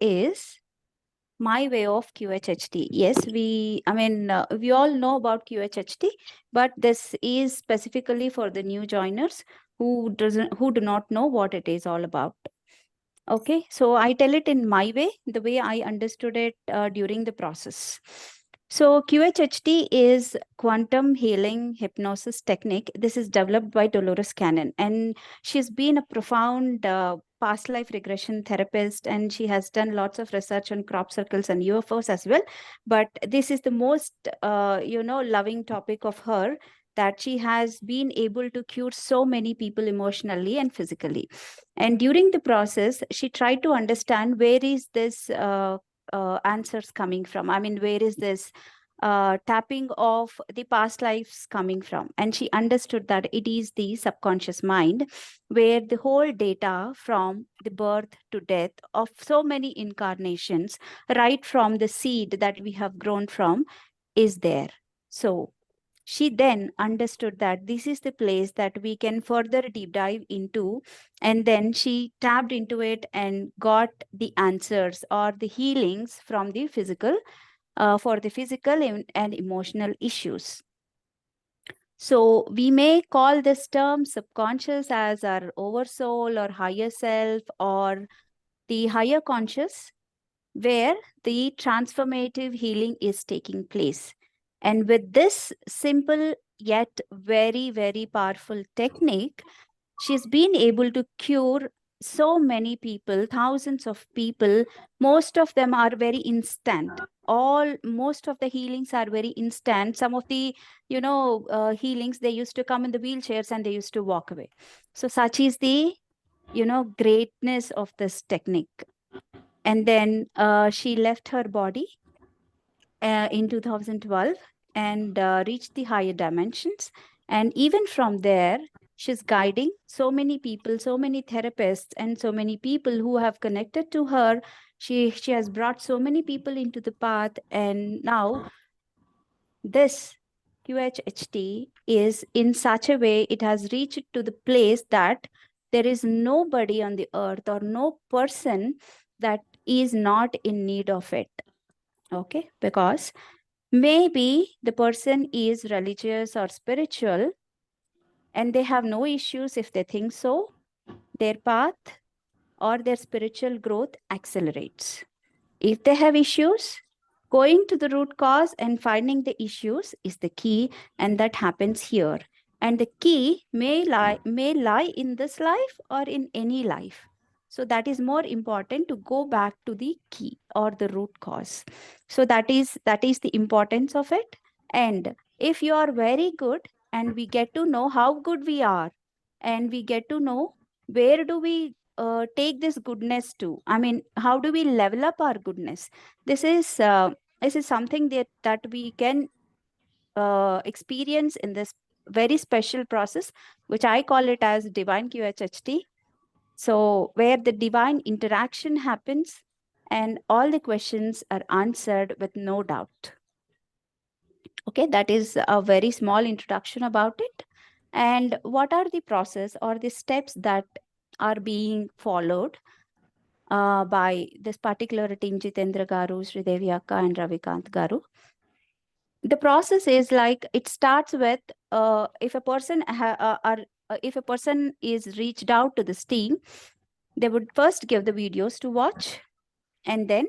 is my way of QHHT. Yes, we all know about QHHT, but this is specifically for the new joiners who do not know what it is all about. Okay, so I tell it in my way, the way I understood it during the process. So QHHT is Quantum Healing Hypnosis Technique. This is developed by Dolores Cannon, and she's been a profound past life regression therapist, and she has done lots of research on crop circles and UFOs as well. But this is the most, loving topic of her, that she has been able to cure so many people emotionally and physically. And during the process, she tried to understand where is this answers coming from. I mean, where is this tapping of the past lives coming from? And she understood that it is the subconscious mind, where the whole data from the birth to death of so many incarnations, right from the seed that we have grown from, is there. So she then understood that this is the place that we can further deep dive into. And then she tapped into it and got the answers or the healings from the physical, for the physical and emotional issues. So we may call this term subconscious as our oversoul or higher self or the higher conscious, where the transformative healing is taking place. And with this simple yet very, very powerful technique, she's been able to cure so many people, thousands of people. Most of them are very instant. Most of the healings are very instant. Some of the, healings, they used to come in the wheelchairs and they used to walk away. So such is the, greatness of this technique. And then she left her body in 2012 and reached the higher dimensions. And even from there, she's guiding so many people, so many therapists, and so many people who have connected to her. She has brought so many people into the path. And now this QHHT is in such a way, it has reached to the place that there is nobody on the earth or no person that is not in need of it. Okay, because maybe the person is religious or spiritual and they have no issues if they think so. Their path or their spiritual growth accelerates. If they have issues, going to the root cause and finding the issues is the key, and that happens here. And the key may lie in this life or in any life. So that is more important, to go back to the key or the root cause. So that is the importance of it. And if you are very good and we get to know how good we are, and we get to know where do we take this goodness to? I mean, how do we level up our goodness? This is something that we can experience in this very special process, which I call it as divine QHHT. So where the divine interaction happens and all the questions are answered with no doubt. Okay, that is a very small introduction about it. And what are the process or the steps that are being followed by this particular team, Jitendra Garu, Sridevi Akka, and Ravikant Garu? The process is like, it starts with if a person is reached out to this team, they would first give the videos to watch and then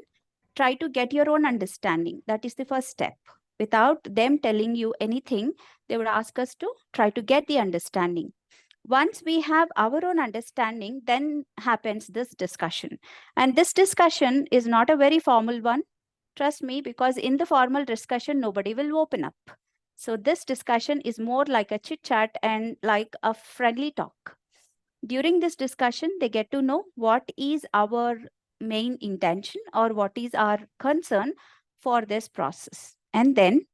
try to get your own understanding. That is the first step. Without them telling you anything, they would ask us to try to get the understanding. Once we have our own understanding, then happens this discussion. And this discussion is not a very formal one. Trust me, because in the formal discussion, nobody will open up. So this discussion is more like a chit chat and like a friendly talk. During this discussion, they get to know what is our main intention or what is our concern for this process. And then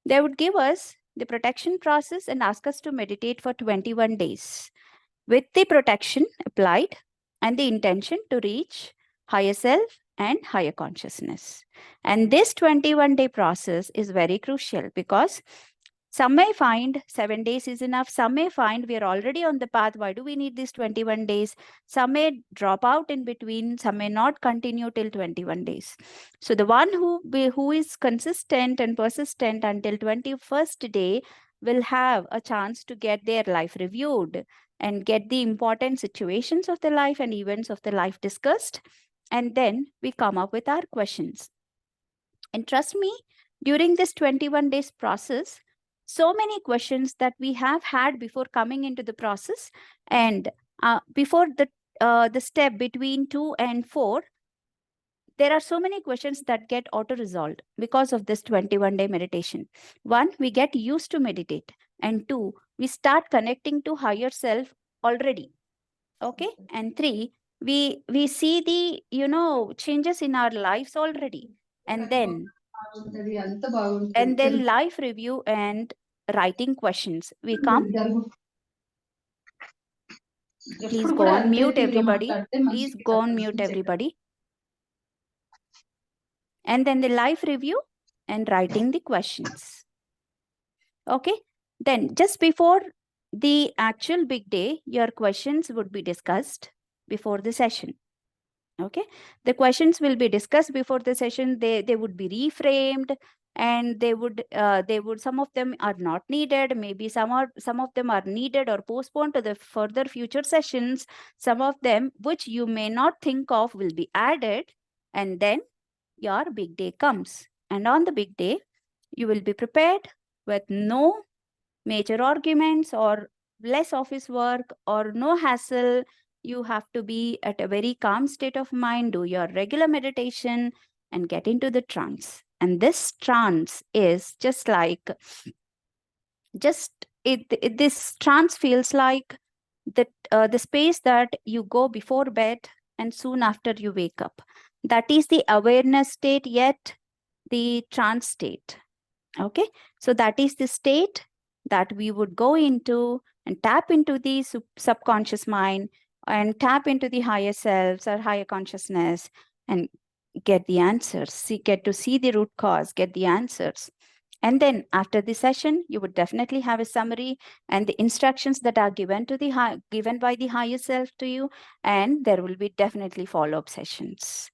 they would give us the protection process and ask us to meditate for 21 days with the protection applied and the intention to reach higher self and higher consciousness. And this 21-day process is very crucial, because Some may find 7 days is enough. Some may find we are already on the path. Why do we need these 21 days? Some may drop out in between. Some may not continue till 21 days. So the one who is consistent and persistent until 21st day will have a chance to get their life reviewed and get the important situations of the life and events of the life discussed. And then we come up with our questions. And trust me, during this 21 days process, so many questions that we have had before coming into the process, and before the step between 2 and 4, there are so many questions that get auto resolved because of this 21-day meditation. One, we get used to meditate, and two, we start connecting to higher self already. Okay, and three, we see the changes in our lives already, and then life review and writing questions. We come. Please go on mute, everybody. Please go on mute, everybody. And then the life review and writing the questions. Okay. Then just before the actual big day, your questions would be discussed before the session. Okay. The questions will be discussed before the session. They would be reframed, and they would some of them are not needed. Maybe some of them are needed or postponed to the further future sessions. Some of them which you may not think of will be added, and then your big day comes. And on the big day, you will be prepared with no major arguments or less office work or no hassle. You have to be at a very calm state of mind, do your regular meditation, and get into the trance. And this trance is just like, this trance feels like the space that you go before bed and soon after you wake up. That is the awareness state, yet the trance state. Okay, so that is the state that we would go into and tap into the subconscious mind and tap into the higher selves or higher consciousness and get the answers, get to see the root cause, get the answers. And then after the session, you would definitely have a summary and the instructions that are given by the higher self to you, and there will be definitely follow-up sessions.